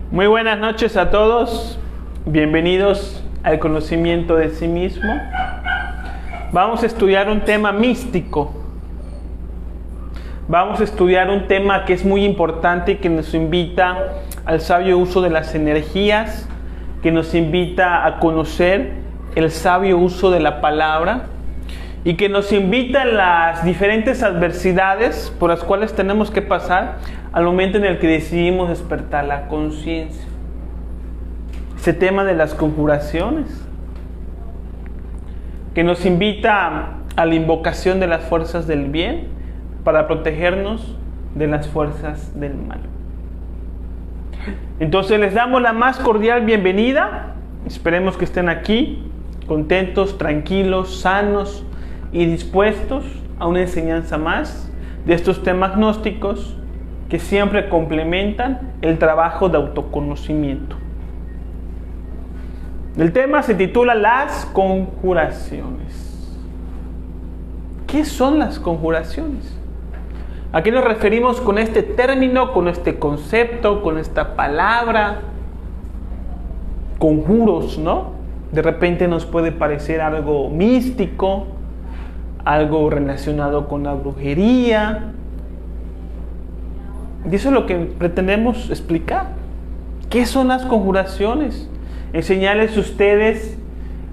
Muy buenas noches a todos, bienvenidos al conocimiento de sí mismo. Vamos a estudiar un tema místico. Vamos a estudiar un tema que es muy importante y que nos invita al sabio uso de las energías, que nos invita a conocer el sabio uso de la palabra y que nos invita a las diferentes adversidades por las cuales tenemos que pasar al momento en el que decidimos despertar la conciencia. Ese tema de las conjuraciones, que nos invita a la invocación de las fuerzas del bien para protegernos de las fuerzas del mal. Entonces les damos la más cordial bienvenida. Esperemos que estén aquí, contentos, tranquilos, sanos y dispuestos a una enseñanza más de estos temas gnósticos que siempre complementan el trabajo de autoconocimiento. El tema se titula Las conjuraciones. ¿Qué son las conjuraciones? ¿A qué nos referimos con este término, con este concepto, con esta palabra? Conjuros, ¿no? De repente nos puede parecer algo místico, algo relacionado con la brujería. Y eso es lo que pretendemos explicar. ¿Qué son las conjuraciones? Enseñarles a ustedes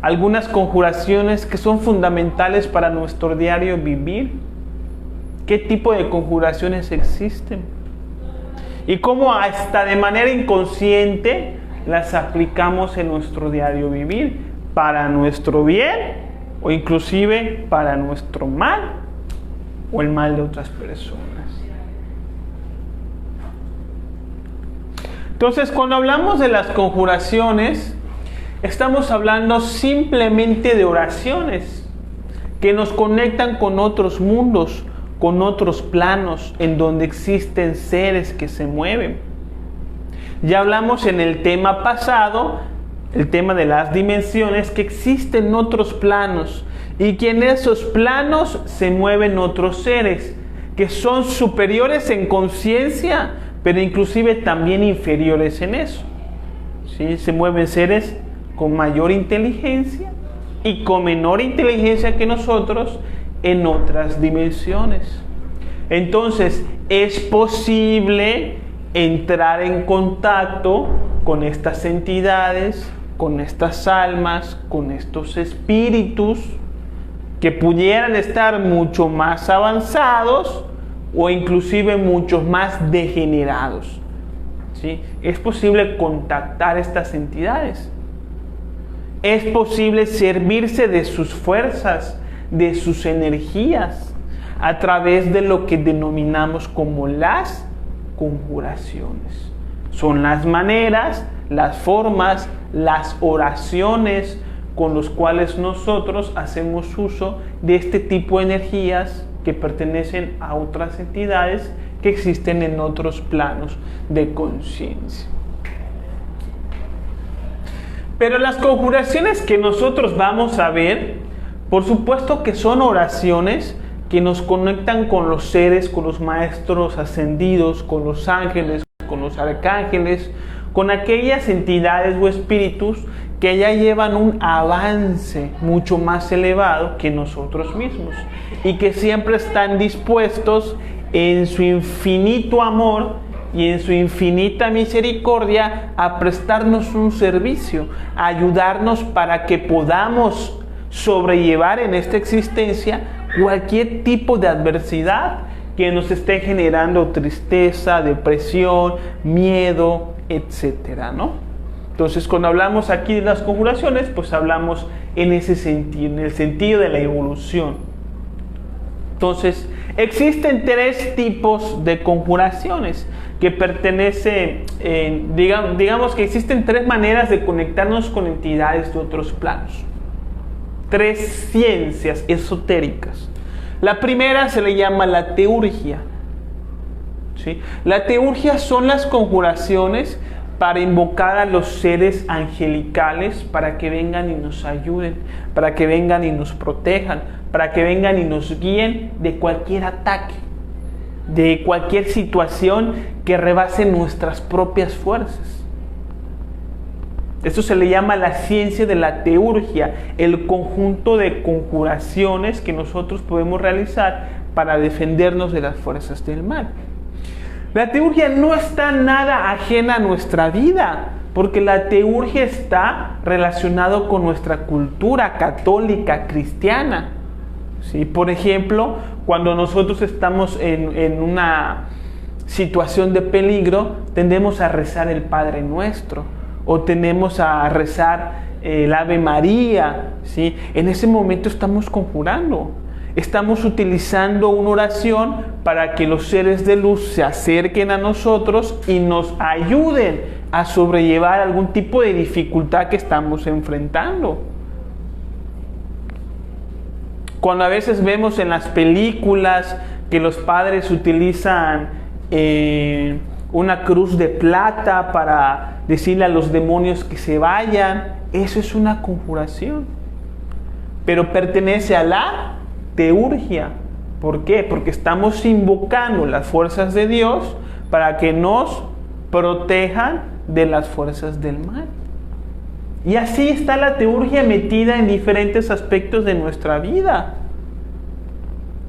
algunas conjuraciones que son fundamentales para nuestro diario vivir. ¿Qué tipo de conjuraciones existen? Y cómo hasta de manera inconsciente las aplicamos en nuestro diario vivir para nuestro bien o inclusive para nuestro mal o el mal de otras personas. Entonces, cuando hablamos de las conjuraciones, estamos hablando simplemente de oraciones que nos conectan con otros mundos, con otros planos en donde existen seres que se mueven. Ya hablamos en el tema pasado, el tema de las dimensiones, que existen otros planos y que en esos planos se mueven otros seres que son superiores en conciencia, pero inclusive también inferiores en eso. ¿Sí? Se mueven seres con mayor inteligencia y con menor inteligencia que nosotros en otras dimensiones. Entonces, es posible entrar en contacto con estas entidades, con estas almas, con estos espíritus que pudieran estar mucho más avanzados o inclusive muchos más degenerados. ¿Sí? Es posible contactar estas entidades. Es posible servirse de sus fuerzas, de sus energías, a través de lo que denominamos como las conjuraciones. Son las maneras, las formas, las oraciones con las cuales nosotros hacemos uso de este tipo de energías que pertenecen a otras entidades que existen en otros planos de conciencia. Pero las conjuraciones que nosotros vamos a ver, por supuesto que son oraciones que nos conectan con los seres, con los maestros ascendidos, con los ángeles, con los arcángeles, con aquellas entidades o espíritus que ya llevan un avance mucho más elevado que nosotros mismos y que siempre están dispuestos en su infinito amor y en su infinita misericordia a prestarnos un servicio, a ayudarnos para que podamos sobrellevar en esta existencia cualquier tipo de adversidad que nos esté generando tristeza, depresión, miedo, etcétera, ¿no? Entonces, cuando hablamos aquí de las conjuraciones, pues hablamos en ese sentido, en el sentido de la evolución. Entonces, existen tres tipos de conjuraciones que pertenecen, digamos que existen tres maneras de conectarnos con entidades de otros planos. Tres ciencias esotéricas. La primera se le llama la teurgia. ¿Sí? La teurgia son las conjuraciones para invocar a los seres angelicales para que vengan y nos ayuden, para que vengan y nos protejan, para que vengan y nos guíen de cualquier ataque, de cualquier situación que rebase nuestras propias fuerzas. Esto se le llama la ciencia de la teurgia, el conjunto de conjuraciones que nosotros podemos realizar para defendernos de las fuerzas del mal. La teurgia no está nada ajena a nuestra vida, porque la teurgia está relacionado con nuestra cultura católica cristiana. ¿Sí? Por ejemplo, cuando nosotros estamos en una situación de peligro, tendemos a rezar el Padre Nuestro o tendemos a rezar el Ave María. ¿Sí? En ese momento estamos conjurando. Estamos utilizando una oración para que los seres de luz se acerquen a nosotros y nos ayuden a sobrellevar algún tipo de dificultad que estamos enfrentando. Cuando a veces vemos en las películas que los padres utilizan una cruz de plata para decirle a los demonios que se vayan, eso es una conjuración. Pero pertenece a la teurgia. ¿Por qué? Porque estamos invocando las fuerzas de Dios para que nos protejan de las fuerzas del mal. Y así está la teurgia metida en diferentes aspectos de nuestra vida.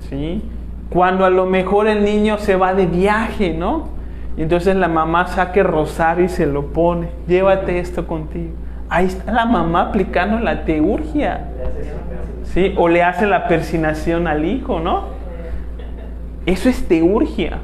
¿Sí? Cuando a lo mejor el niño se va de viaje, ¿no? Y entonces la mamá saca el rosario y se lo pone. Llévate esto contigo. Ahí está la mamá aplicando la teurgia. ¿Sí? O le hace la persinación al hijo, ¿no? Eso es teurgia,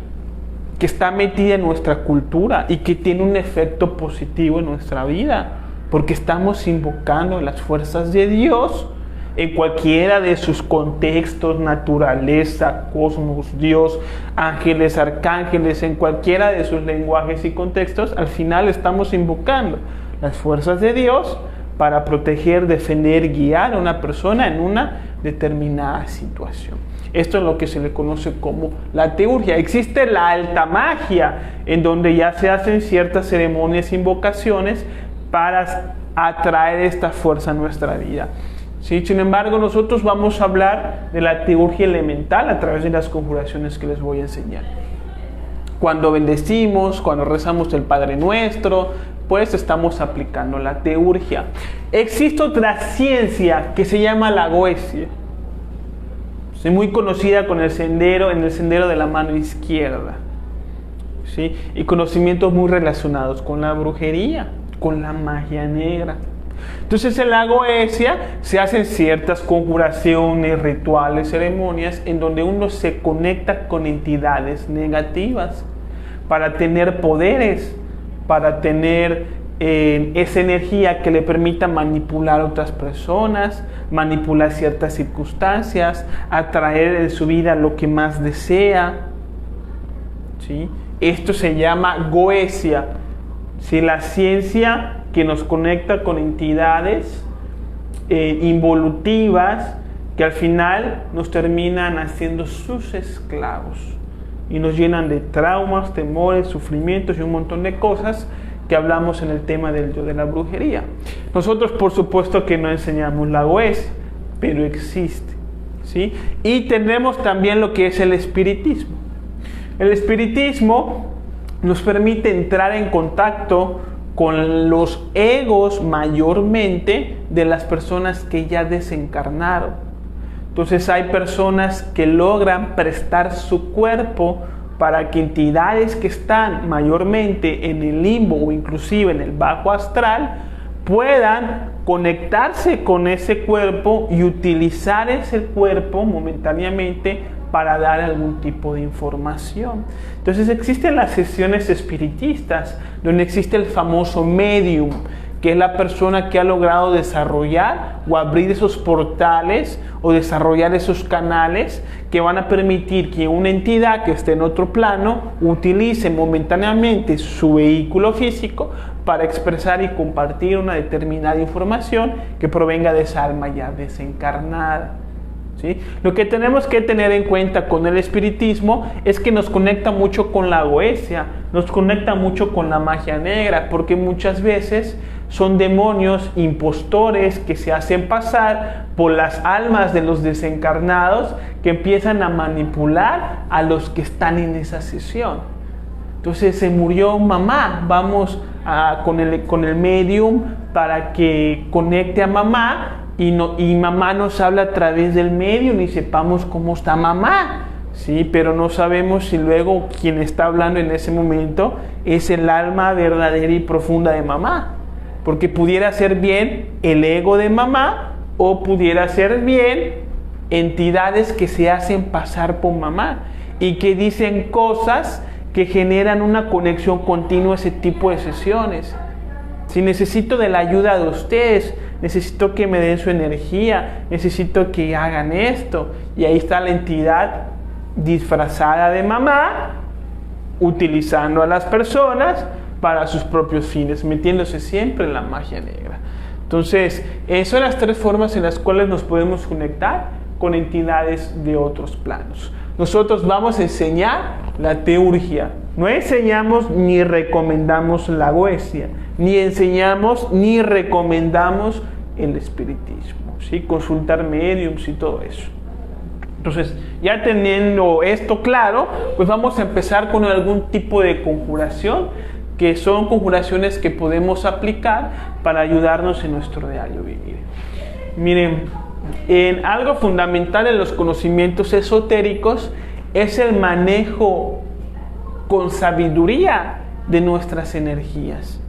que está metida en nuestra cultura y que tiene un efecto positivo en nuestra vida, porque estamos invocando las fuerzas de Dios en cualquiera de sus contextos: naturaleza, cosmos, Dios, ángeles, arcángeles, en cualquiera de sus lenguajes y contextos. Al final estamos invocando las fuerzas de Dios para proteger, defender, guiar a una persona en una determinada situación. Esto es lo que se le conoce como la teurgia. Existe la alta magia, en donde ya se hacen ciertas ceremonias e invocaciones para atraer esta fuerza a nuestra vida. ¿Sí? Sin embargo, nosotros vamos a hablar de la teurgia elemental a través de las conjuraciones que les voy a enseñar. Cuando bendecimos, cuando rezamos el Padre Nuestro, pues estamos aplicando la teurgia. Existe otra ciencia que se llama la goesia. Es muy conocida en el sendero de la mano izquierda. ¿Sí? Y conocimientos muy relacionados con la brujería, con la magia negra. Entonces en la goesia se hacen ciertas conjuraciones, rituales, ceremonias en donde uno se conecta con entidades negativas para tener poderes, para tener esa energía que le permita manipular a otras personas, manipular ciertas circunstancias, atraer en su vida lo que más desea. ¿Sí? Esto se llama goesia. ¿Sí? La ciencia que nos conecta con entidades involutivas que al final nos terminan haciendo sus esclavos y nos llenan de traumas, temores, sufrimientos y un montón de cosas que hablamos en el tema de la brujería. Nosotros, por supuesto, que no enseñamos la goesia, pero existe. ¿Sí? Y tenemos también lo que es el espiritismo. El espiritismo nos permite entrar en contacto con los egos mayormente de las personas que ya desencarnaron. Entonces hay personas que logran prestar su cuerpo para que entidades que están mayormente en el limbo o inclusive en el bajo astral puedan conectarse con ese cuerpo y utilizar ese cuerpo momentáneamente para dar algún tipo de información. Entonces existen las sesiones espiritistas, donde existe el famoso medium, que es la persona que ha logrado desarrollar o abrir esos portales o desarrollar esos canales que van a permitir que una entidad que esté en otro plano utilice momentáneamente su vehículo físico para expresar y compartir una determinada información que provenga de esa alma ya desencarnada. ¿Sí? Lo que tenemos que tener en cuenta con el espiritismo es que nos conecta mucho con la goesia, nos conecta mucho con la magia negra, porque muchas veces son demonios impostores que se hacen pasar por las almas de los desencarnados, que empiezan a manipular a los que están en esa sesión. Entonces se murió mamá, vamos con el medium para que conecte a mamá y mamá nos habla a través del medio y sepamos cómo está mamá. Sí, pero no sabemos si luego quien está hablando en ese momento es el alma verdadera y profunda de mamá. Porque pudiera ser bien el ego de mamá o pudiera ser bien entidades que se hacen pasar por mamá y que dicen cosas que generan una conexión continua a ese tipo de sesiones. Si necesito de la ayuda de ustedes, necesito que me den su energía, necesito que hagan esto. Y ahí está la entidad disfrazada de mamá, utilizando a las personas para sus propios fines, metiéndose siempre en la magia negra. Entonces, esas son las tres formas en las cuales nos podemos conectar con entidades de otros planos. Nosotros vamos a enseñar la teurgia. No enseñamos ni recomendamos la goesia, ni enseñamos ni recomendamos el espiritismo, ¿sí? Consultar médiums y todo eso. Entonces, ya teniendo esto claro, pues vamos a empezar con algún tipo de conjuración, que son conjuraciones que podemos aplicar para ayudarnos en nuestro diario vivir. Miren, en algo fundamental en los conocimientos esotéricos es el manejo con sabiduría de nuestras energías.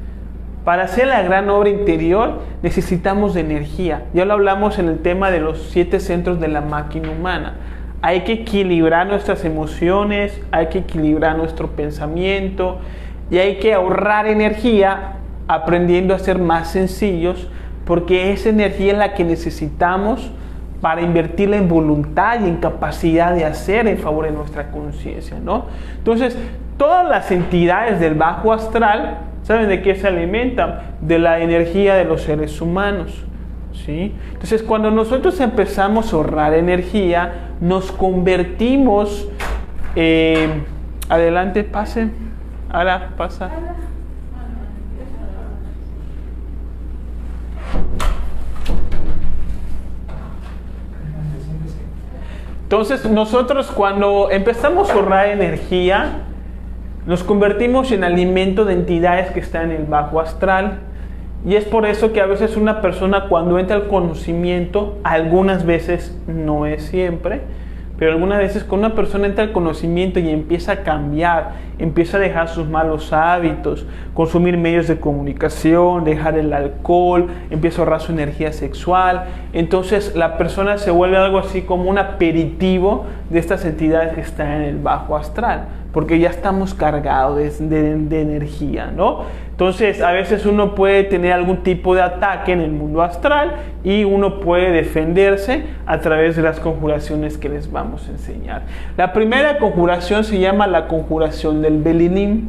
Para hacer la gran obra interior necesitamos de energía. Ya lo hablamos en el tema de los 7 centros de la máquina humana. Hay que equilibrar nuestras emociones, hay que equilibrar nuestro pensamiento y hay que ahorrar energía aprendiendo a ser más sencillos, porque esa energía es la que necesitamos para invertirla en voluntad y en capacidad de hacer en favor de nuestra conciencia, ¿no? Entonces, todas las entidades del bajo astral, ¿saben de qué se alimentan? De la energía de los seres humanos, ¿sí? Entonces, cuando nosotros empezamos a ahorrar energía, nos convertimos... adelante, pase. Ahora, pasa. Entonces, nosotros cuando empezamos a ahorrar energía, nos convertimos en alimento de entidades que están en el bajo astral. Y es por eso que a veces una persona cuando entra al conocimiento, algunas veces, no es siempre, pero algunas veces cuando una persona entra al conocimiento y empieza a cambiar, empieza a dejar sus malos hábitos, consumir medios de comunicación, dejar el alcohol, empieza a ahorrar su energía sexual, entonces la persona se vuelve algo así como un aperitivo de estas entidades que están en el bajo astral, porque ya estamos cargados de energía, ¿no? Entonces, a veces uno puede tener algún tipo de ataque en el mundo astral y uno puede defenderse a través de las conjuraciones que les vamos a enseñar. La primera conjuración se llama la conjuración del Belinim.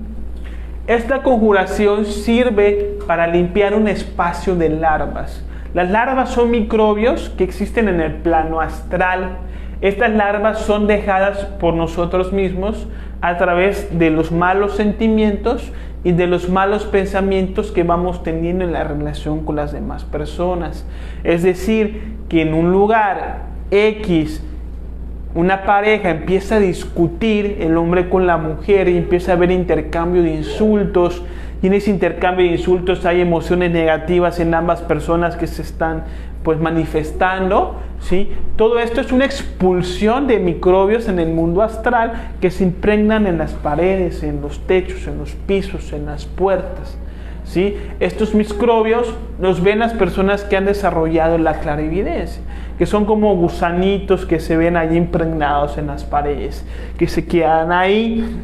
Esta conjuración sirve para limpiar un espacio de larvas. Las larvas son microbios que existen en el plano astral. Estas larvas son dejadas por nosotros mismos a través de los malos sentimientos y de los malos pensamientos que vamos teniendo en la relación con las demás personas. Es decir, que en un lugar X, una pareja empieza a discutir, el hombre con la mujer, y empieza a haber intercambio de insultos, y en ese intercambio de insultos hay emociones negativas en ambas personas que se están pues manifestando, ¿sí? Todo esto es una expulsión de microbios en el mundo astral que se impregnan en las paredes, en los techos, en los pisos, en las puertas, ¿sí? Estos microbios los ven las personas que han desarrollado la clarividencia, que son como gusanitos que se ven allí impregnados en las paredes, que se quedan ahí.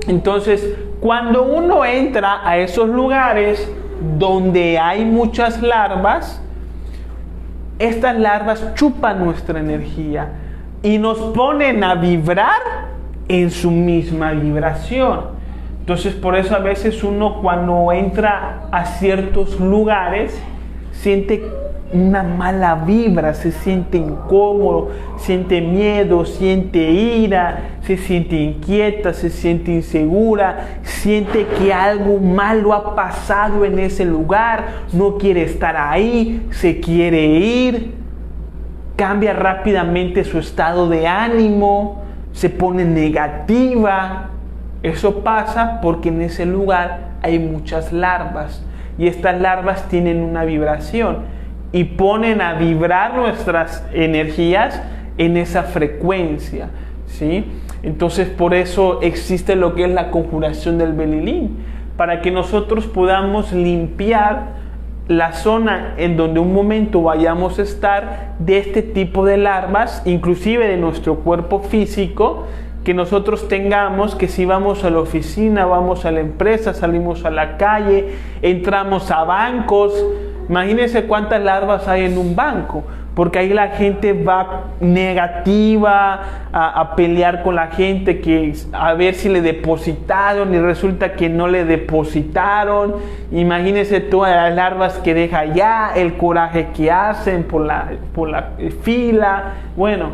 Entonces, cuando uno entra a esos lugares donde hay muchas larvas, estas larvas chupan nuestra energía y nos ponen a vibrar en su misma vibración. Entonces, por eso a veces uno cuando entra a ciertos lugares siente una mala vibra, se siente incómodo, siente miedo, siente ira, se siente inquieta, se siente insegura, siente que algo malo ha pasado en ese lugar, no quiere estar ahí, se quiere ir, cambia rápidamente su estado de ánimo, se pone negativa. Eso pasa porque en ese lugar hay muchas larvas y estas larvas tienen una vibración y ponen a vibrar nuestras energías en esa frecuencia, ¿sí? Entonces por eso existe lo que es la conjuración del Belilín, para que nosotros podamos limpiar la zona en donde un momento vayamos a estar de este tipo de larvas, inclusive de nuestro cuerpo físico, que nosotros tengamos, que si vamos a la oficina, vamos a la empresa, salimos a la calle, entramos a bancos, imagínense cuántas larvas hay en un banco, porque ahí la gente va negativa a pelear con la gente, que a ver si le depositaron y resulta que no le depositaron. Imagínense todas las larvas que deja allá, el coraje que hacen por la fila. Bueno,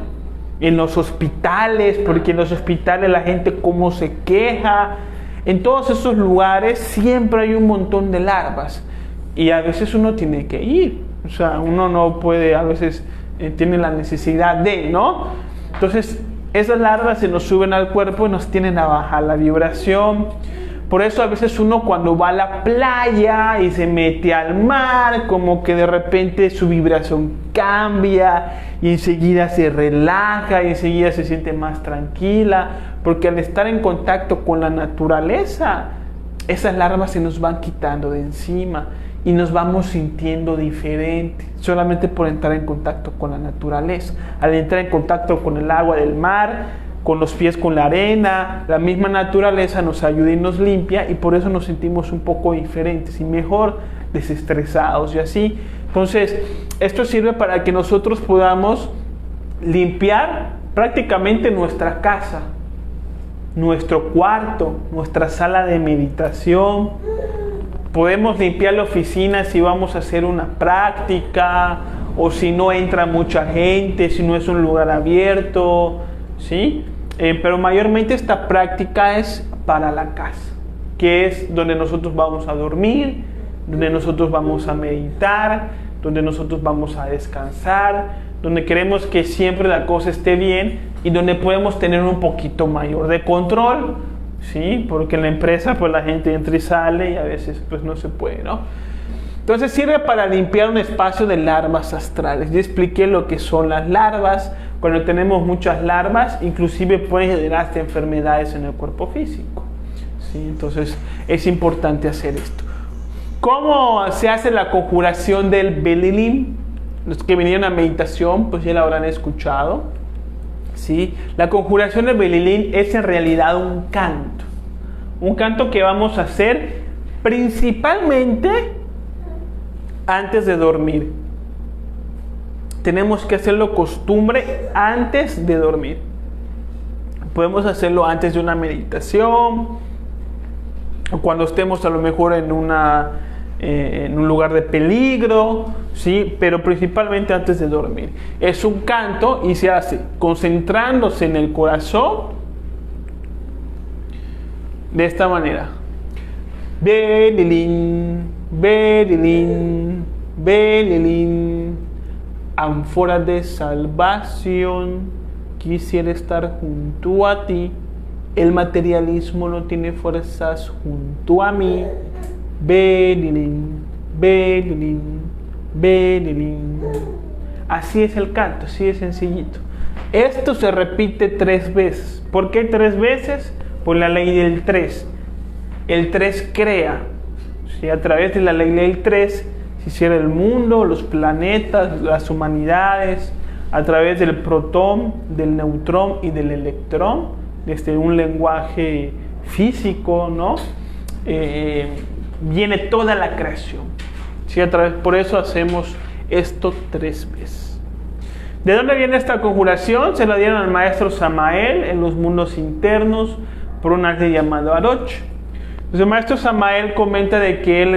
en los hospitales, porque en los hospitales la gente cómo se queja. En todos esos lugares siempre hay un montón de larvas y a veces uno tiene que ir. O sea, uno no puede, a veces tiene la necesidad de, ¿no? Entonces, esas larvas se nos suben al cuerpo y nos tienen a bajar la vibración. Por eso a veces uno cuando va a la playa y se mete al mar, como que de repente su vibración cambia y enseguida se relaja y enseguida se siente más tranquila, porque al estar en contacto con la naturaleza, esas larvas se nos van quitando de encima y nos vamos sintiendo diferente solamente por entrar en contacto con la naturaleza. Al entrar en contacto con el agua del mar, con los pies con la arena, la misma naturaleza nos ayuda y nos limpia, y por eso nos sentimos un poco diferentes y mejor desestresados y así. Entonces, esto sirve para que nosotros podamos limpiar prácticamente nuestra casa, nuestro cuarto, nuestra sala de meditación. Podemos limpiar la oficina si vamos a hacer una práctica, o si no entra mucha gente, si no es un lugar abierto, ¿sí? Pero mayormente esta práctica es para la casa, que es donde nosotros vamos a dormir, donde nosotros vamos a meditar, donde nosotros vamos a descansar, donde queremos que siempre la cosa esté bien y donde podemos tener un poquito mayor de control, ¿sí? Porque en la empresa pues la gente entra y sale y a veces pues no se puede, ¿no? Entonces sirve para limpiar un espacio de larvas astrales. Ya expliqué lo que son las larvas. Cuando tenemos muchas larvas, inclusive pueden generar hasta enfermedades en el cuerpo físico, ¿sí? Entonces es importante hacer esto. ¿Cómo se hace la conjuración del Belilín? Los que vinieron a meditación pues ya la habrán escuchado, ¿sí? La conjuración del Belilín es en realidad un canto que vamos a hacer principalmente antes de dormir. Tenemos que hacerlo costumbre antes de dormir. Podemos hacerlo antes de una meditación, o cuando estemos a lo mejor en un lugar de peligro, ¿sí? Pero principalmente antes de dormir. Es un canto y se hace concentrándose en el corazón de esta manera: Belilín, Belilín, Belilín, ánfora de salvación, quisiera estar junto a ti. El materialismo no tiene fuerzas junto a mí. Belilín, Belilín, Belilín. Así es el canto, así de sencillito. Esto se repite 3 veces. ¿Por qué 3 veces? Por la ley del 3. El 3 crea. ¿Sí? A través de la ley del 3 se hiciera el mundo, los planetas, las humanidades, a través del protón, del neutrón y del electrón, desde un lenguaje físico, ¿no? Viene toda la creación, ¿sí? Por eso hacemos esto 3 veces. ¿De dónde viene esta conjuración? Se la dieron al maestro Samael en los mundos internos por un ángel llamado Aroch. Entonces el maestro Samael comenta de que él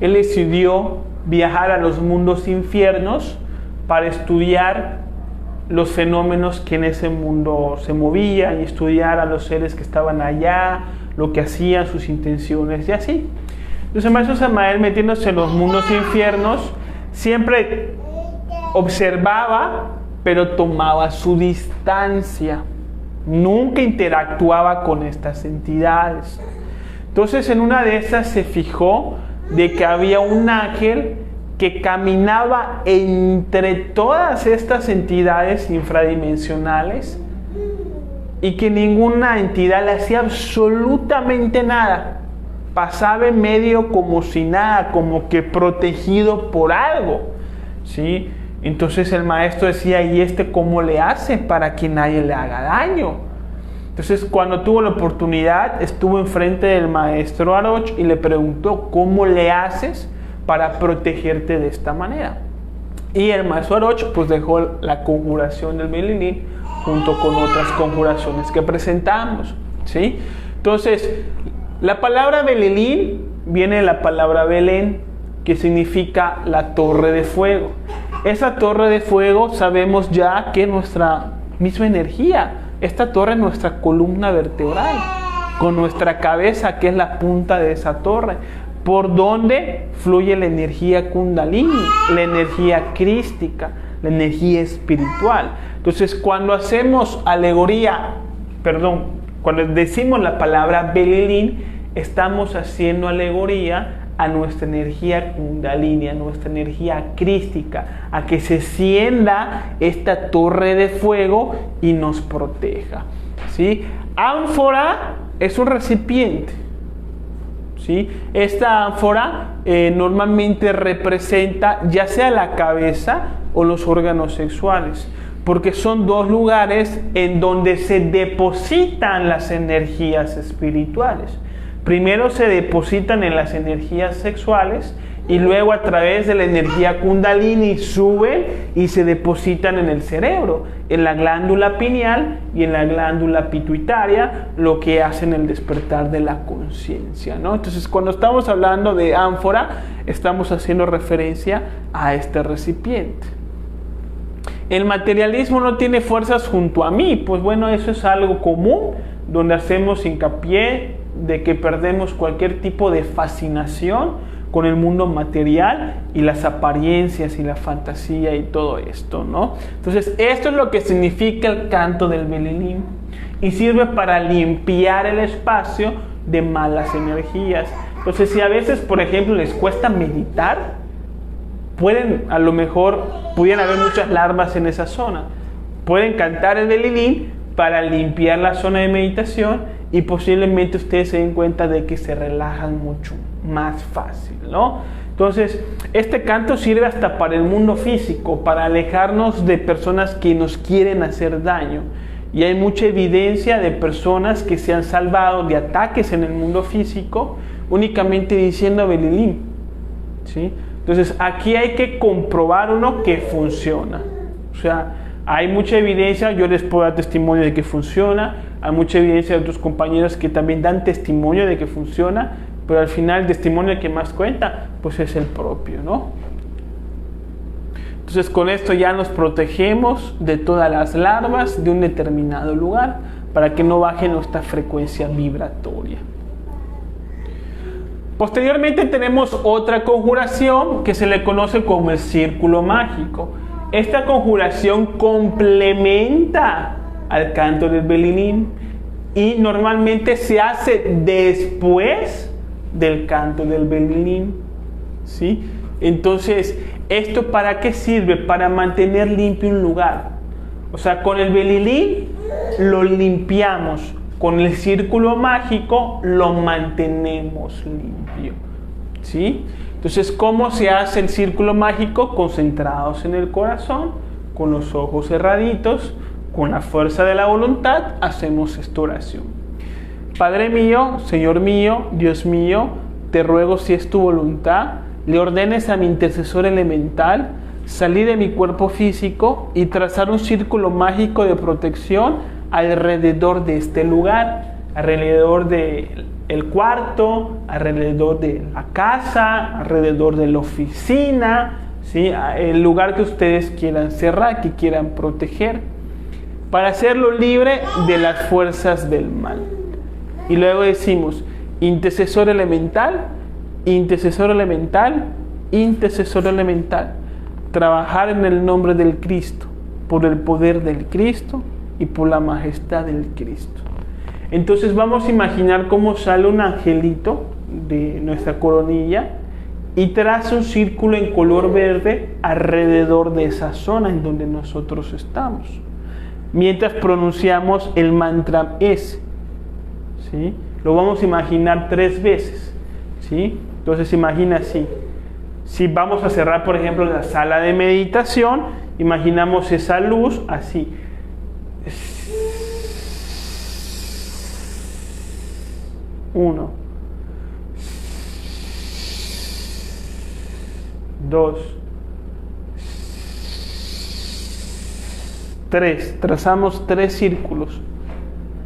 decidió viajar a los mundos infiernos para estudiar los fenómenos que en ese mundo se movían y estudiar a los seres que estaban allá, lo que hacían, sus intenciones y así. Entonces el maestro Samael, metiéndose en los mundos infiernos, siempre observaba, pero tomaba su distancia. Nunca interactuaba con estas entidades. Entonces en una de esas se fijó de que había un ángel que caminaba entre todas estas entidades infradimensionales y que ninguna entidad le hacía absolutamente nada. Pasaba en medio como si nada, como que protegido por algo, ¿sí? Entonces el maestro decía, ¿y este cómo le hace para que nadie le haga daño? Entonces cuando tuvo la oportunidad, estuvo enfrente del maestro Aroch y le preguntó, ¿cómo le haces para protegerte de esta manera? Y el maestro Aroch pues dejó la conjuración del Belilín junto con otras conjuraciones que presentamos, ¿sí? Entonces, la palabra Belilín viene de la palabra Belén, que significa la torre de fuego. Esa torre de fuego sabemos ya que es nuestra misma energía. Esta torre es nuestra columna vertebral, con nuestra cabeza que es la punta de esa torre, por donde fluye la energía kundalini, la energía crística, la energía espiritual. Entonces, cuando hacemos cuando decimos la palabra Belilín, estamos haciendo alegoría a nuestra energía kundalini, a nuestra energía crística, a que se encienda esta torre de fuego y nos proteja, ¿sí? Ánfora es un recipiente, ¿sí? Esta ánfora normalmente representa ya sea la cabeza o los órganos sexuales, porque son dos lugares en donde se depositan las energías espirituales. Primero se depositan en las energías sexuales y luego a través de la energía kundalini suben y se depositan en el cerebro, en la glándula pineal y en la glándula pituitaria, lo que hacen el despertar de la conciencia, ¿no? Entonces, cuando estamos hablando de ánfora, estamos haciendo referencia a este recipiente. El materialismo no tiene fuerzas junto a mí. Pues bueno, eso es algo común, donde hacemos hincapié de que perdemos cualquier tipo de fascinación con el mundo material y las apariencias y la fantasía y todo esto, ¿no? Entonces, esto es lo que significa el canto del Belilín y sirve para limpiar el espacio de malas energías. Entonces, si a veces, por ejemplo, les cuesta meditar, pudieran haber muchas larvas en esa zona. Pueden cantar el Belilín para limpiar la zona de meditación y posiblemente ustedes se den cuenta de que se relajan mucho más fácil, ¿no? Entonces, este canto sirve hasta para el mundo físico, para alejarnos de personas que nos quieren hacer daño. Y hay mucha evidencia de personas que se han salvado de ataques en el mundo físico únicamente diciendo Belilín, ¿sí? Entonces, aquí hay que comprobar que funciona. O sea, hay mucha evidencia, yo les puedo dar testimonio de que funciona, hay mucha evidencia de otros compañeros que también dan testimonio de que funciona, pero al final el testimonio que más cuenta, pues es el propio, ¿no? Entonces, con esto ya nos protegemos de todas las larvas de un determinado lugar, para que no baje nuestra frecuencia vibratoria. Posteriormente tenemos otra conjuración que se le conoce como el círculo mágico. Esta conjuración complementa al canto del Belilín y normalmente se hace después del canto del Belilín, ¿sí? Entonces, ¿esto para qué sirve? Para mantener limpio un lugar. O sea, con el Belilín lo limpiamos, con el círculo mágico lo mantenemos limpio, ¿sí? Entonces, ¿cómo se hace el círculo mágico? Concentrados en el corazón, con los ojos cerraditos, con la fuerza de la voluntad, hacemos esta oración. Padre mío, Señor mío, Dios mío, te ruego, si es tu voluntad, le ordenes a mi intercesor elemental salir de mi cuerpo físico y trazar un círculo mágico de protección alrededor de este lugar, alrededor del cuarto, alrededor de la casa, alrededor de la oficina, ¿sí? El lugar que ustedes quieran cerrar, que quieran proteger, para hacerlo libre de las fuerzas del mal. Y luego decimos, intercesor elemental, intercesor elemental, intercesor elemental. Trabajar en el nombre del Cristo, por el poder del Cristo y por la majestad del Cristo. Entonces vamos a imaginar cómo sale un angelito de nuestra coronilla y traza un círculo en color verde alrededor de esa zona en donde nosotros estamos, mientras pronunciamos el mantra ese, ¿sí? Lo vamos a imaginar 3 veces, ¿sí? Entonces imagina así. Si vamos a cerrar, por ejemplo, la sala de meditación, imaginamos esa luz así. 1, 2, 3. Trazamos 3 círculos.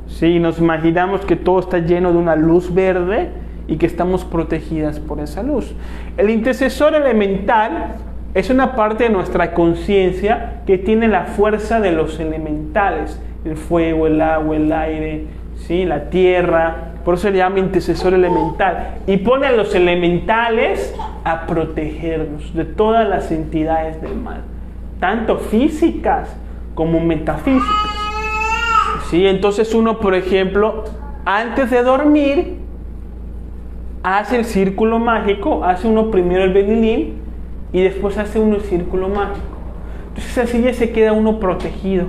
¿Sí? Nos imaginamos que todo está lleno de una luz verde y que estamos protegidas por esa luz. El intercesor elemental es una parte de nuestra conciencia que tiene la fuerza de los elementales, el fuego, el agua, el aire, ¿sí? La tierra. Por eso se llama intercesor elemental. Y pone a los elementales a protegernos de todas las entidades del mal, tanto físicas como metafísicas. ¿Sí? Entonces uno, por ejemplo, antes de dormir, hace el círculo mágico, hace uno primero el Benilín y después hace uno el círculo mágico. Entonces así ya se queda uno protegido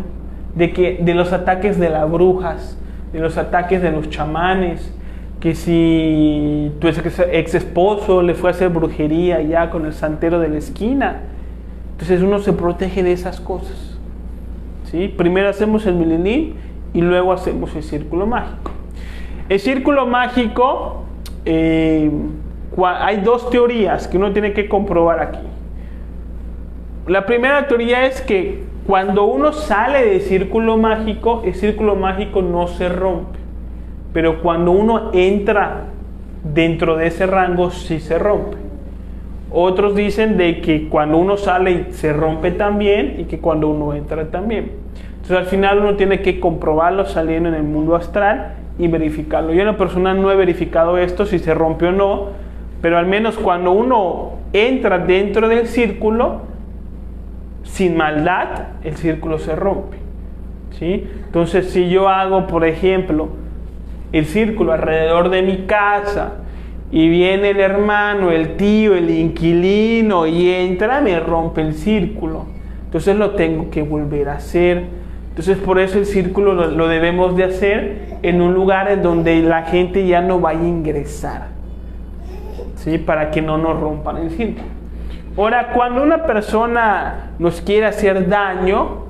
de los ataques de las brujas, de los ataques de los chamanes, que si tu ex esposo le fue a hacer brujería ya con el santero de la esquina, entonces uno se protege de esas cosas. ¿Sí? Primero hacemos el Benilín y luego hacemos el círculo mágico. El círculo mágico, hay 2 teorías que uno tiene que comprobar aquí. La primera teoría es que cuando uno sale del círculo mágico, el círculo mágico no se rompe, pero cuando uno entra dentro de ese rango sí se rompe. Otros dicen de que cuando uno sale se rompe también y que cuando uno entra también. Entonces al final uno tiene que comprobarlo saliendo en el mundo astral y verificarlo. Yo en la persona no he verificado esto, si se rompe o no, pero al menos cuando uno entra dentro del círculo, sin maldad, el círculo se rompe. ¿Sí? Entonces si yo hago, por ejemplo, el círculo alrededor de mi casa y viene el hermano, el tío, el inquilino y entra, me rompe el círculo. Entonces lo tengo que volver a hacer. Entonces por eso el círculo lo debemos de hacer en un lugar en donde la gente ya no vaya a ingresar, ¿sí? Para que no nos rompan el círculo. Ahora, cuando una persona nos quiere hacer daño,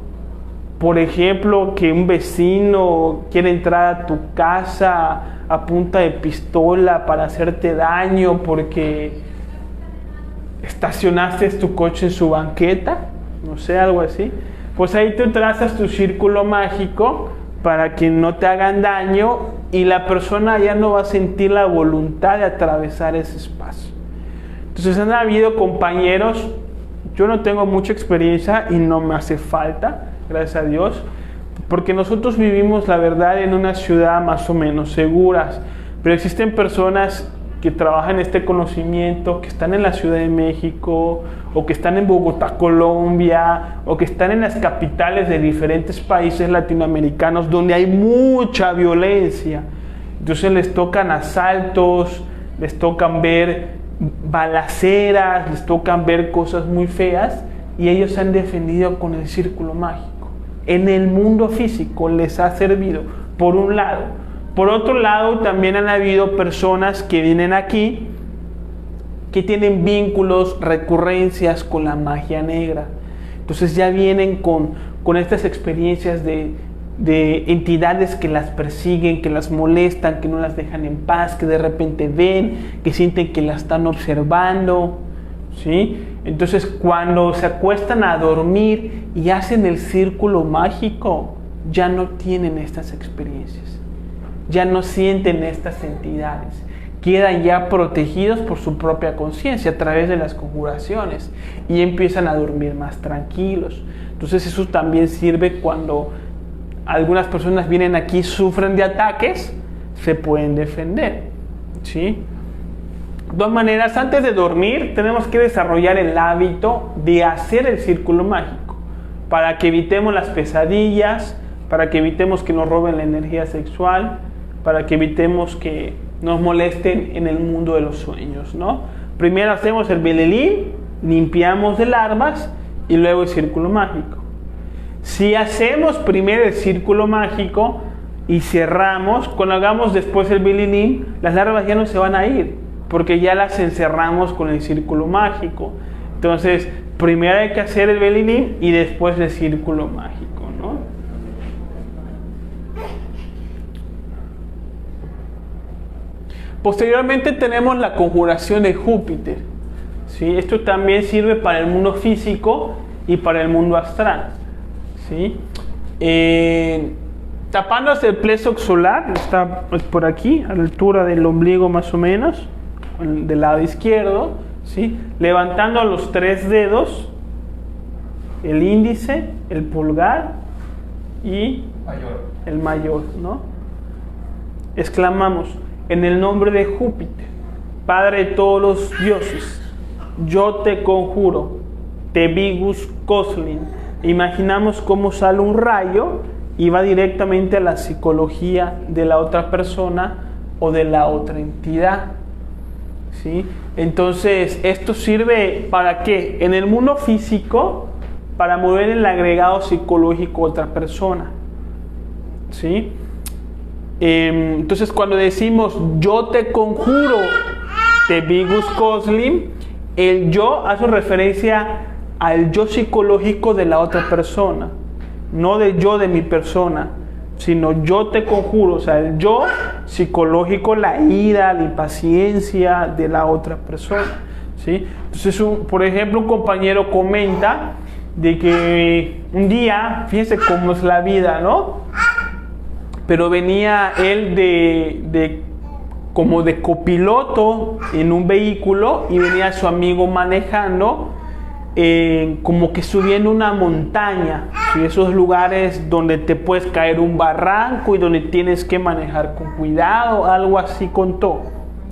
por ejemplo, que un vecino quiere entrar a tu casa a punta de pistola para hacerte daño porque estacionaste tu coche en su banqueta, no sé, algo así, pues ahí tú trazas tu círculo mágico para que no te hagan daño y la persona ya no va a sentir la voluntad de atravesar ese espacio. Entonces han habido compañeros, yo no tengo mucha experiencia y no me hace falta, gracias a Dios, porque nosotros vivimos, la verdad, en una ciudad más o menos seguras, pero existen personas que trabajan este conocimiento, que están en la Ciudad de México, o que están en Bogotá, Colombia, o que están en las capitales de diferentes países latinoamericanos donde hay mucha violencia. Entonces les tocan asaltos, les tocan ver balaceras, les tocan ver cosas muy feas, y ellos se han defendido con el círculo mágico. En el mundo físico les ha servido, por un lado. Por otro lado, también han habido personas que vienen aquí que tienen vínculos, recurrencias con la magia negra. Entonces ya vienen con estas experiencias de entidades que las persiguen, que las molestan, que no las dejan en paz, que de repente ven, que sienten que las están observando, ¿sí? Entonces cuando se acuestan a dormir y hacen el círculo mágico, ya no tienen estas experiencias, ya no sienten estas entidades, quedan ya protegidos por su propia conciencia a través de las conjuraciones y empiezan a dormir más tranquilos. Entonces eso también sirve cuando algunas personas vienen aquí, sufren de ataques, se pueden defender, ¿sí? De todas maneras, antes de dormir tenemos que desarrollar el hábito de hacer el círculo mágico para que evitemos las pesadillas, para que evitemos que nos roben la energía sexual, para que evitemos que nos molesten en el mundo de los sueños, ¿no? Primero hacemos el Belelín, limpiamos de larvas y luego el círculo mágico. Si hacemos primero el círculo mágico y cerramos, cuando hagamos después el Belelín, las larvas ya no se van a ir, porque ya las encerramos con el círculo mágico. Entonces, primero hay que hacer el Belelín y después el círculo mágico, ¿no? Posteriormente tenemos la conjuración de Júpiter, ¿sí? Esto también sirve para el mundo físico y para el mundo astral, ¿sí? Tapándose el plexo solar, está por aquí, a la altura del ombligo más o menos, del lado izquierdo, ¿sí? Levantando los 3 dedos, el índice, el pulgar y el mayor, ¿no? Exclamamos: en el nombre de Júpiter, Padre de todos los dioses, yo te conjuro, te Vigus Coslin. Imaginamos cómo sale un rayo y va directamente a la psicología de la otra persona o de la otra entidad, ¿sí? Entonces, esto sirve ¿para qué? En el mundo físico, para mover el agregado psicológico a otra persona, ¿sí? Entonces, cuando decimos yo te conjuro, te Vigus Coslin, el yo hace referencia al yo psicológico de la otra persona, no de yo de mi persona, sino yo te conjuro, o sea, el yo psicológico, la ira, la impaciencia de la otra persona, ¿sí? Entonces, por ejemplo, un compañero comenta de que un día, fíjense cómo es la vida, ¿no? Pero venía él como de copiloto en un vehículo y venía su amigo manejando, como que subiendo una montaña, ¿sí? Esos lugares donde te puedes caer un barranco y donde tienes que manejar con cuidado, algo así contó,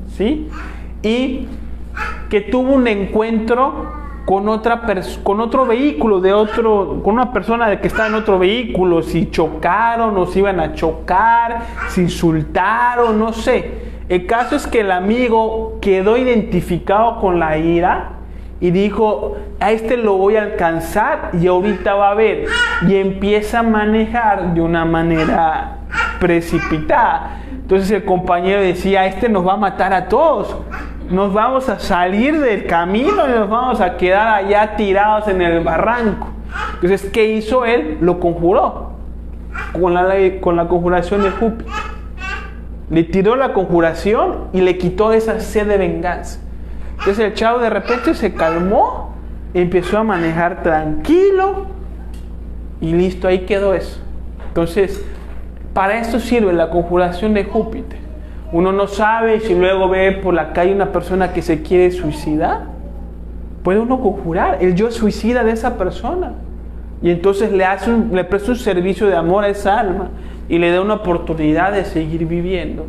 ¿sí? Y que tuvo un encuentro con otro vehículo, con una persona que estaba en otro vehículo, si chocaron o si iban a chocar, si insultaron, no sé. El caso es que el amigo quedó identificado con la ira y dijo: a este lo voy a alcanzar y ahorita va a ver. Y empieza a manejar de una manera precipitada. Entonces el compañero decía: este nos va a matar a todos. Nos vamos a salir del camino y nos vamos a quedar allá tirados en el barranco. Entonces, ¿qué hizo él? Lo conjuró con la conjuración de Júpiter. Le tiró la conjuración y le quitó esa sed de venganza. Entonces el chavo de repente se calmó, empezó a manejar tranquilo y listo, ahí quedó eso. Entonces, para esto sirve la conjuración de Júpiter. Uno no sabe si luego ve por la calle una persona que se quiere suicidar. Puede uno conjurar el yo suicida de esa persona. Y entonces le presta un servicio de amor a esa alma y le da una oportunidad de seguir viviendo,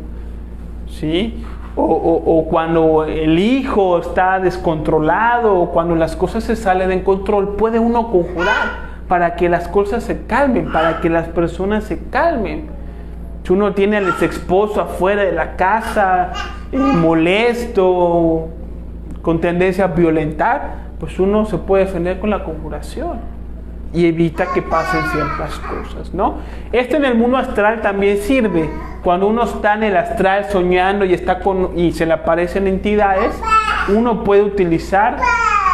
¿sí? O cuando el hijo está descontrolado, o cuando las cosas se salen de control, puede uno conjurar para que las cosas se calmen, para que las personas se calmen. Si uno tiene al ex esposo afuera de la casa, molesto, con tendencia a violentar, pues uno se puede defender con la conjuración y evita que pasen ciertas cosas, ¿no? Esto en el mundo astral también sirve. Cuando uno está en el astral soñando y se le aparecen entidades, uno puede utilizar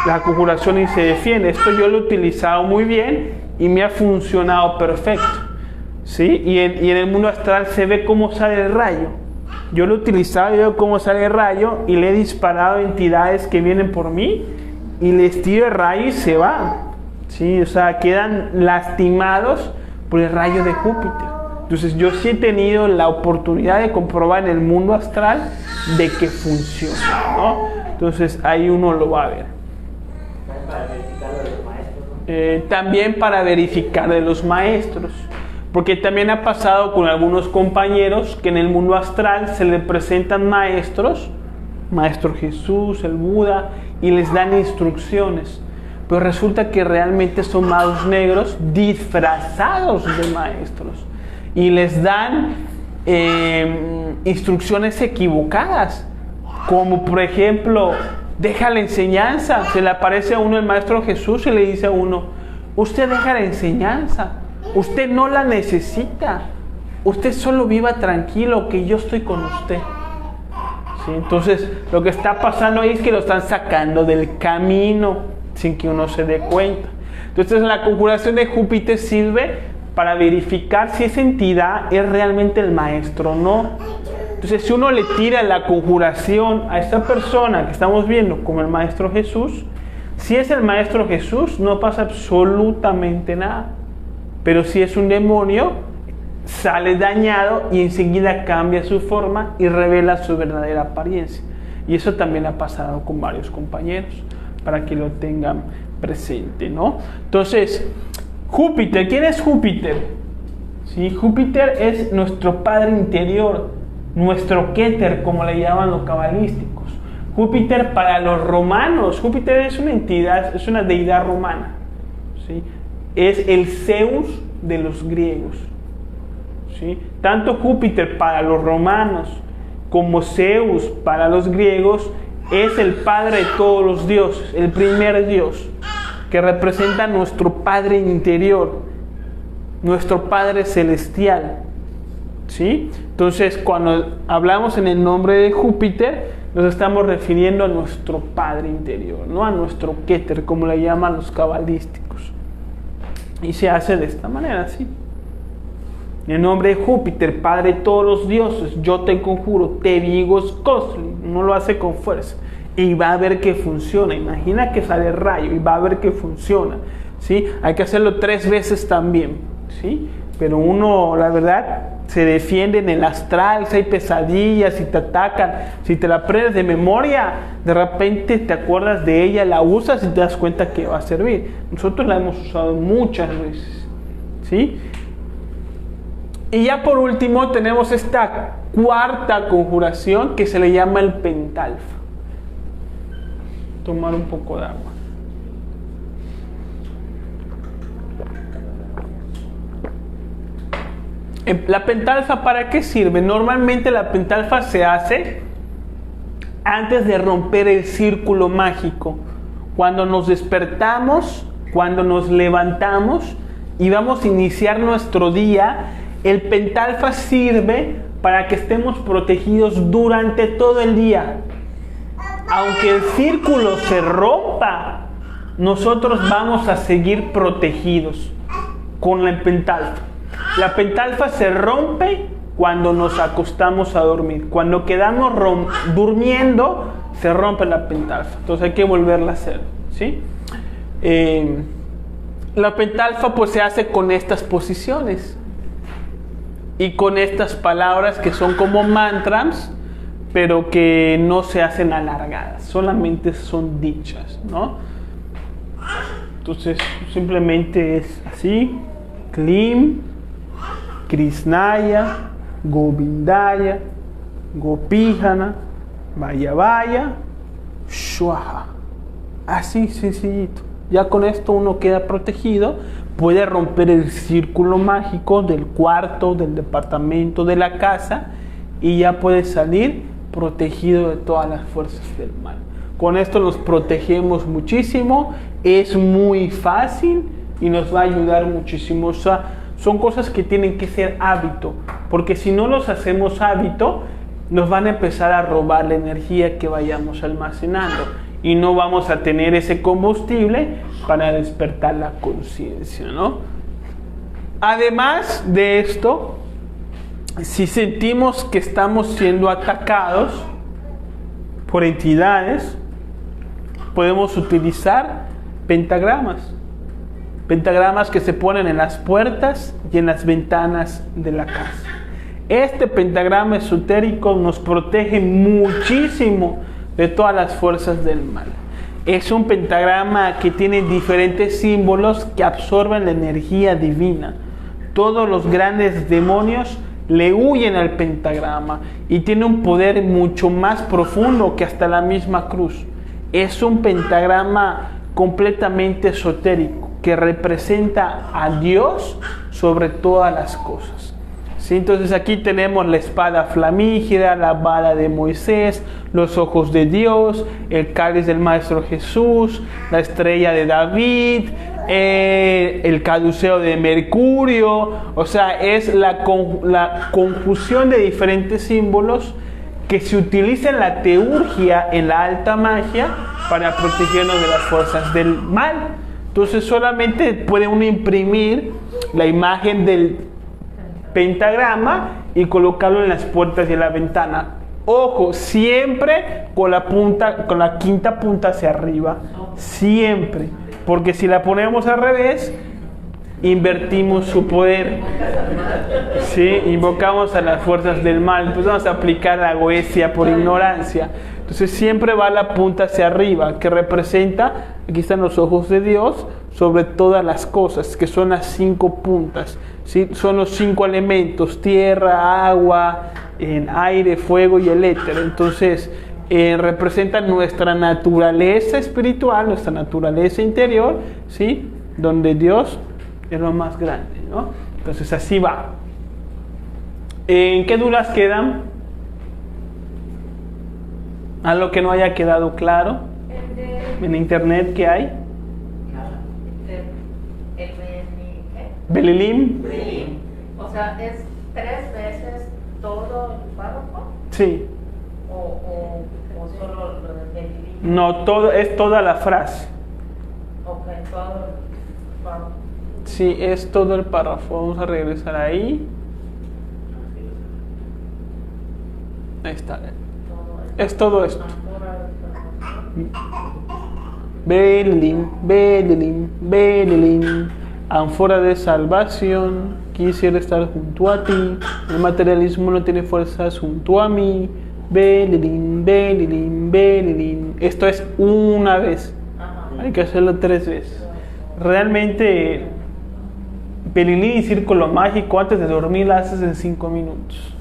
la conjuración y se defiende. Esto yo lo he utilizado muy bien y me ha funcionado perfecto, ¿sí? Y en el mundo astral se ve cómo sale el rayo. Yo lo he utilizado y veo cómo sale el rayo y le he disparado a entidades que vienen por mí y les tiro el rayo y se van, ¿sí? O sea, quedan lastimados por el rayo de Júpiter. Entonces yo sí he tenido la oportunidad de comprobar en el mundo astral de que funciona, ¿no? Entonces ahí uno lo va a ver. También para verificar de los maestros. Porque también ha pasado con algunos compañeros que en el mundo astral se les presentan maestros, Maestro Jesús, el Buda, y les dan instrucciones. Pero resulta que realmente son magos negros disfrazados de maestros. Y les dan instrucciones equivocadas. Como por ejemplo, deja la enseñanza. Se le aparece a uno el Maestro Jesús y le dice a uno, usted deja la enseñanza, usted no la necesita, usted solo viva tranquilo que yo estoy con usted. ¿Sí? Entonces lo que está pasando ahí es que lo están sacando del camino sin que uno se dé cuenta. Entonces la conjuración de Júpiter sirve para verificar si esa entidad es realmente el maestro o no. Entonces si uno le tira la conjuración a esta persona que estamos viendo como el Maestro Jesús, si es el Maestro Jesús no pasa absolutamente nada. Pero si es un demonio, sale dañado y enseguida cambia su forma y revela su verdadera apariencia. Y eso también ha pasado con varios compañeros, para que lo tengan presente, ¿no? Entonces, Júpiter, ¿quién es Júpiter? ¿Sí? Júpiter es nuestro padre interior, nuestro Keter, como le llaman los cabalísticos. Júpiter para los romanos, Júpiter es una entidad, es una deidad romana, ¿sí? Es el Zeus de los griegos, ¿sí? Tanto Júpiter para los romanos como Zeus para los griegos es el padre de todos los dioses, el primer dios, que representa nuestro padre interior, nuestro padre celestial, ¿sí? Entonces cuando hablamos en el nombre de Júpiter nos estamos refiriendo a nuestro padre interior, ¿no? A nuestro Keter, como le llaman los cabalísticos, y se hace de esta manera, ¿sí? En el nombre de Júpiter, padre de todos los dioses, yo te conjuro, te digo Skosli. Uno lo hace con fuerza y va a ver que funciona. Imagina que sale rayo y va a ver que funciona, ¿sí? Hay que hacerlo 3 veces también, ¿sí? Pero uno, la verdad, se defiende en el astral. Si hay pesadillas, si te atacan, si te la aprendes de memoria, de repente te acuerdas de ella, la usas y te das cuenta que va a servir. Nosotros la hemos usado muchas veces, ¿sí? Y ya por último tenemos esta cuarta conjuración que se le llama el pentalfa. Tomar un poco de agua. La pentalfa, ¿para qué sirve? Normalmente la pentalfa se hace antes de romper el círculo mágico. Cuando nos despertamos, cuando nos levantamos y vamos a iniciar nuestro día, el pentalfa sirve para que estemos protegidos durante todo el día. Aunque el círculo se rompa, nosotros vamos a seguir protegidos con la pentalfa. La pentalfa se rompe cuando nos acostamos a dormir. Cuando quedamos durmiendo, se rompe la pentalfa. Entonces hay que volverla a hacer, ¿sí? La pentalfa pues se hace con estas posiciones y con estas palabras que son como mantras, pero que no se hacen alargadas, solamente son dichas, ¿no? Entonces simplemente es así: Klim, Krishnaya, Govindaya, Gopijana, Vaya Vaya, Swaha. Así sencillito. Ya con esto uno queda protegido, puede romper el círculo mágico del cuarto, del departamento, de la casa, y ya puede salir protegido de todas las fuerzas del mal. Con esto nos protegemos muchísimo, es muy fácil y nos va a ayudar muchísimo. O sea, son cosas que tienen que ser hábito, porque si no los hacemos hábito, nos van a empezar a robar la energía que vayamos almacenando y no vamos a tener ese combustible para despertar la conciencia, ¿no? Además de esto, si sentimos que estamos siendo atacados por entidades, podemos utilizar pentagramas. Pentagramas que se ponen en las puertas y en las ventanas de la casa. Este pentagrama esotérico nos protege muchísimo de todas las fuerzas del mal. Es un pentagrama que tiene diferentes símbolos que absorben la energía divina. Todos los grandes demonios le huyen al pentagrama y tiene un poder mucho más profundo que hasta la misma cruz. Es un pentagrama completamente esotérico que representa a Dios sobre todas las cosas, ¿Sí? Entonces aquí tenemos la espada flamígera, la vara de Moisés, los ojos de Dios, el cáliz del Maestro Jesús, la estrella de David, el caduceo de Mercurio. O sea, es la confusión de diferentes símbolos que se utiliza en la teurgia, en la alta magia, para protegernos de las fuerzas del mal. Entonces solamente puede uno imprimir la imagen del pentagrama y colocarlo en las puertas y en la ventana. Ojo, siempre con la quinta punta hacia arriba, siempre, porque si la ponemos al revés, invertimos su poder. Sí, invocamos a las fuerzas del mal. Entonces vamos a aplicar la goecia por ignorancia. Entonces siempre va la punta hacia arriba, que representa, aquí están los ojos de Dios sobre todas las cosas, que son las 5 puntas. ¿Sí? Son los 5 elementos: tierra, agua, aire, fuego y el éter. Entonces representa nuestra naturaleza espiritual, nuestra naturaleza interior, ¿sí? Donde Dios es lo más grande, ¿no? Entonces así va. ¿En qué dudas quedan? ¿Algo que no haya quedado claro? ¿En internet qué hay? Belilim. O sea, ¿es 3 veces todo el párrafo? Sí. ¿O solo lo de Belilim? No, es toda la frase. Ok, todo el párrafo. Sí, es todo el párrafo. Vamos a regresar ahí. Ahí está. Es todo esto. Belilim, Belilim, Belilim. Ánfora de salvación, quisiera estar junto a ti. El materialismo no tiene fuerzas junto a mí. Belilim, Belilim, Belilim. Esto es una vez. Hay que hacerlo 3 veces. Realmente, Belilim y círculo mágico antes de dormir lo haces en 5 minutos.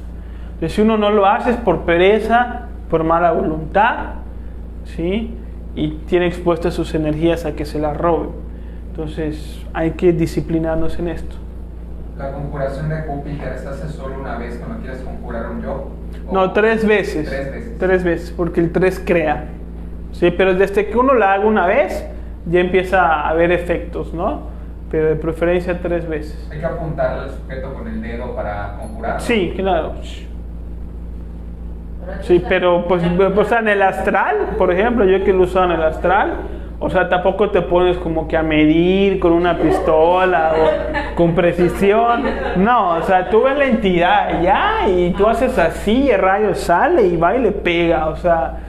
Entonces, si uno no lo hace es por pereza, por mala voluntad, ¿sí? Y tiene expuestas sus energías a que se las roben. Entonces hay que disciplinarnos en esto. La conjuración de Júpiter se hace solo una vez cuando quieres conjurar un yo. No, 3 veces. 3 veces. 3 veces, porque el 3 crea. Sí, pero desde que uno la haga una vez, ya empieza a haber efectos, ¿no? Pero de preferencia 3 veces. ¿Hay que apuntar al sujeto con el dedo para conjurar? Sí, claro. Sí, pero pues o sea, en el astral, por ejemplo, yo que lo uso en el astral, o sea, tampoco te pones como que a medir con una pistola o con precisión. No, o sea, tú ves la entidad ya y tú haces así, el rayo sale y va y le pega. O sea,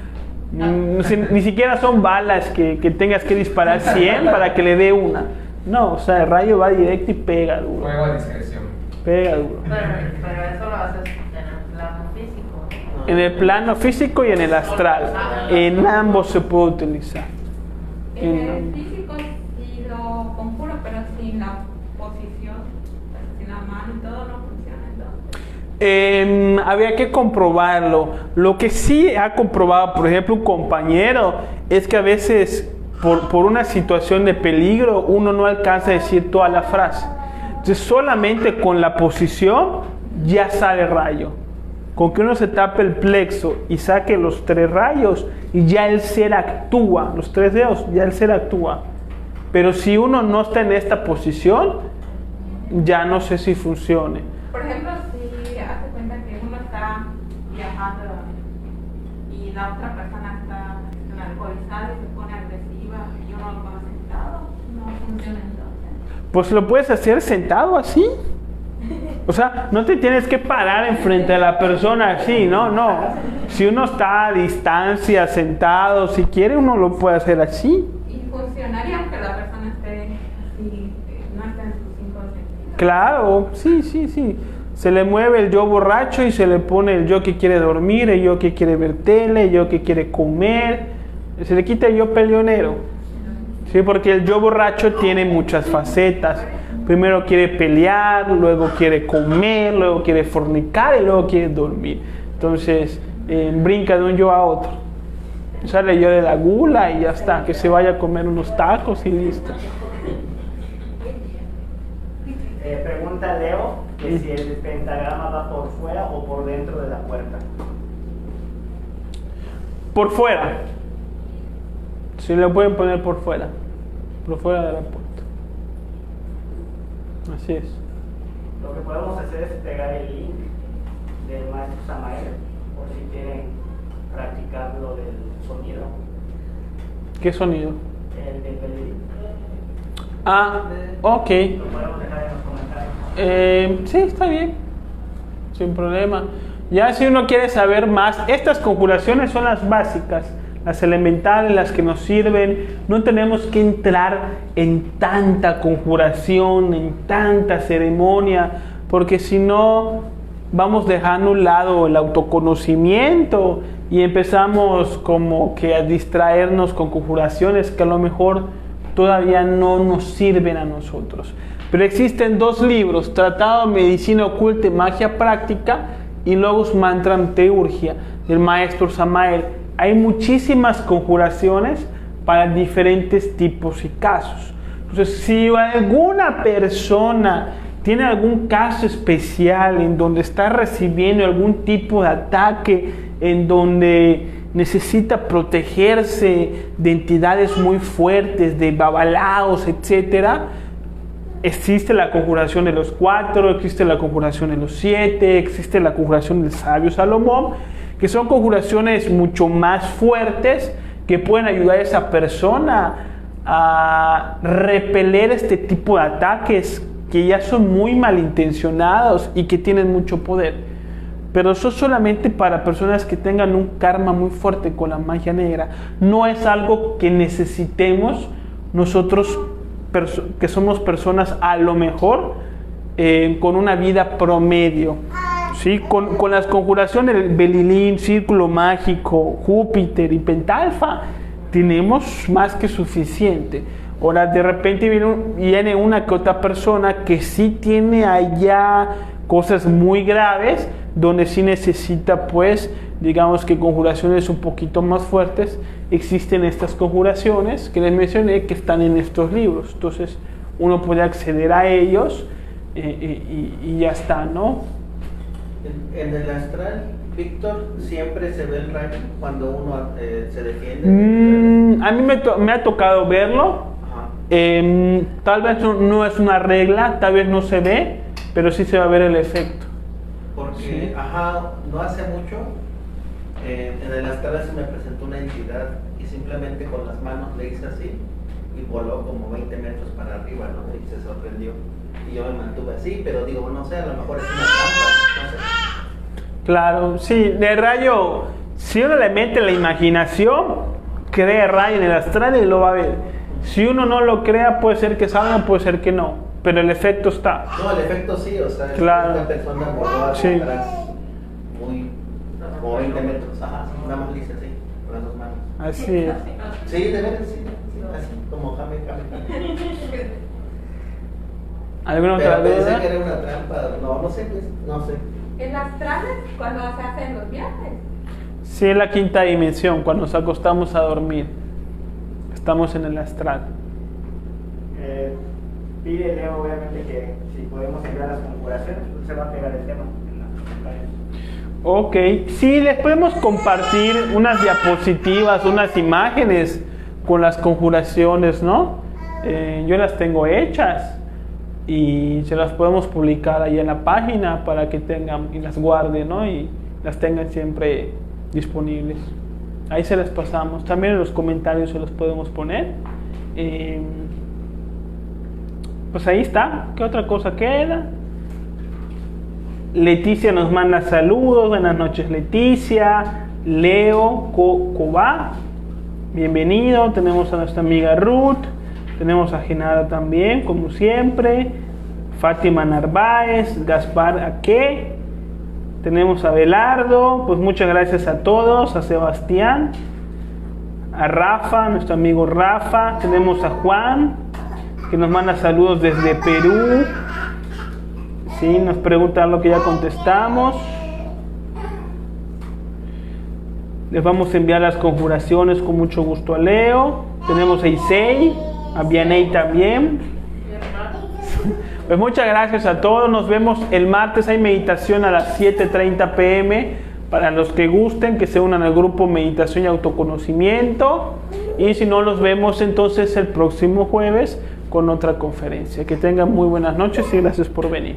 ni siquiera son balas que tengas que disparar 100 para que le dé una. No, o sea, el rayo va directo y pega duro. Juego a discreción. Pega duro. Pero eso lo haces en el plano físico. En el plano físico y en el astral. En ambos se puede utilizar. En el físico sí lo conjuro, pero sin la posición, sin la mano y todo no funciona entonces. Había que comprobarlo. Lo que sí ha comprobado, por ejemplo, un compañero, es que a veces por una situación de peligro uno no alcanza a decir toda la frase. Entonces solamente con la posición ya sale rayo. Con que uno se tape el plexo y saque los 3 rayos, y ya el ser actúa, los 3 dedos, ya el ser actúa. Pero si uno no está en esta posición, ya no sé si funcione. Por ejemplo, si hace cuenta que uno está viajando y la otra persona está alcoholizada y se pone agresiva y uno lo va sentado, no funciona entonces. Pues lo puedes hacer sentado así. O sea, no te tienes que parar enfrente de la persona así, no. Si uno está a distancia, sentado, si quiere uno lo puede hacer así. ¿Y funcionaría aunque la persona esté así, no esté en sus 5 sentidos? Claro, sí. Se le mueve el yo borracho y se le pone el yo que quiere dormir, el yo que quiere ver tele, el yo que quiere comer. Se le quita el yo peleonero. Sí, porque el yo borracho tiene muchas facetas. Primero quiere pelear, luego quiere comer, luego quiere fornicar y luego quiere dormir. Entonces brinca de un yo a otro. Sale el yo de la gula y ya está, que se vaya a comer unos tacos y listo. Pregunta Leo, que si el pentagrama va por fuera o por dentro de la puerta. Por fuera. Si lo pueden poner por fuera de la puerta. Así es. Lo que podemos hacer es pegar el link del maestro Samael, por si quieren practicar lo del sonido. ¿Qué sonido? El del pelín. Ah, ok. Lo podemos dejar en los comentarios. Sí, está bien. Sin problema. Ya si uno quiere saber más, estas conjuraciones son las básicas, las elementales, las que nos sirven. No tenemos que entrar en tanta conjuración, en tanta ceremonia, porque si no vamos dejando a un lado el autoconocimiento y empezamos como que a distraernos con conjuraciones que a lo mejor todavía no nos sirven a nosotros. Pero existen 2 libros, Tratado de Medicina Oculta y Magia Práctica y Logos Mantram Teurgia, del maestro Samael. Hay muchísimas conjuraciones para diferentes tipos y casos. Entonces, si alguna persona tiene algún caso especial en donde está recibiendo algún tipo de ataque, en donde necesita protegerse de entidades muy fuertes, de babalaos, etcétera, existe la conjuración de los 4, existe la conjuración de los 7, existe la conjuración del sabio Salomón, que son conjuraciones mucho más fuertes que pueden ayudar a esa persona a repeler este tipo de ataques que ya son muy malintencionados y que tienen mucho poder. Pero eso solamente para personas que tengan un karma muy fuerte con la magia negra. No es algo que necesitemos nosotros, que somos personas a lo mejor con una vida promedio. ¿Sí? Con las conjuraciones del Belilín, Círculo Mágico, Júpiter y Pentalfa, tenemos más que suficiente. Ahora de repente viene una que otra persona que sí tiene allá cosas muy graves, donde sí necesita, pues, digamos que conjuraciones un poquito más fuertes. Existen estas conjuraciones que les mencioné que están en estos libros. Entonces uno puede acceder a ellos y ya está, ¿no? En el astral, Víctor, siempre se ve el rayo cuando uno se defiende. A mí me ha tocado verlo. Tal vez no es una regla, tal vez no se ve, pero sí se va a ver el efecto. Porque, sí. No hace mucho, en el astral se me presentó una entidad y simplemente con las manos le hice así y voló como 20 metros para arriba, ¿no? Y se sorprendió. Y yo me mantuve así, pero digo, no sé, a lo mejor es una trampa, no sé. Claro, sí, de rayo, si uno le mete la imaginación, crea rayo en el astral y lo va a ver. Si uno no lo crea, puede ser que salga, puede ser que no, pero el efecto está. No, el efecto sí, o sea, claro. Esta persona voló hacia atrás, como 20 metros, nada más le hice así, con las 2 manos. Así es. Sí, de veras, sí, así, como jame. ¿Alguna otra Pero pensé duda? que era una trampa, no sé, pues, no sé. ¿En las astrales cuando se hacen los viajes? Sí, es la 5ª dimensión, cuando nos acostamos a dormir. Estamos en el astral. Pide Leo, obviamente, que si podemos enviar las conjuraciones, pues se va a pegar el tema en los comentarios. Ok, sí, les podemos compartir unas diapositivas, unas imágenes con las conjuraciones, ¿no? Yo las tengo hechas y se las podemos publicar ahí en la página para que tengan y las guarden, ¿no? Y las tengan siempre disponibles. Ahí se las pasamos. También en los comentarios se los podemos poner. Pues ahí está. ¿Qué otra cosa queda? Leticia nos manda saludos. Buenas noches, Leticia. Leo Cobá, bienvenido. Tenemos a nuestra amiga Ruth. Tenemos a Genara también, como siempre. Fátima Narváez, Gaspar Aque. Tenemos a Belardo. Pues muchas gracias a todos. A Sebastián. A Rafa, nuestro amigo Rafa. Tenemos a Juan, que nos manda saludos desde Perú. Sí, nos preguntan lo que ya contestamos. Les vamos a enviar las conjuraciones con mucho gusto a Leo. Tenemos a Isei, a Vianey también. Pues muchas gracias a todos. Nos vemos el martes. Hay meditación a las 7:30 p.m. Para los que gusten, que se unan al grupo Meditación y Autoconocimiento. Y si no, los vemos entonces el próximo jueves con otra conferencia. Que tengan muy buenas noches y gracias por venir.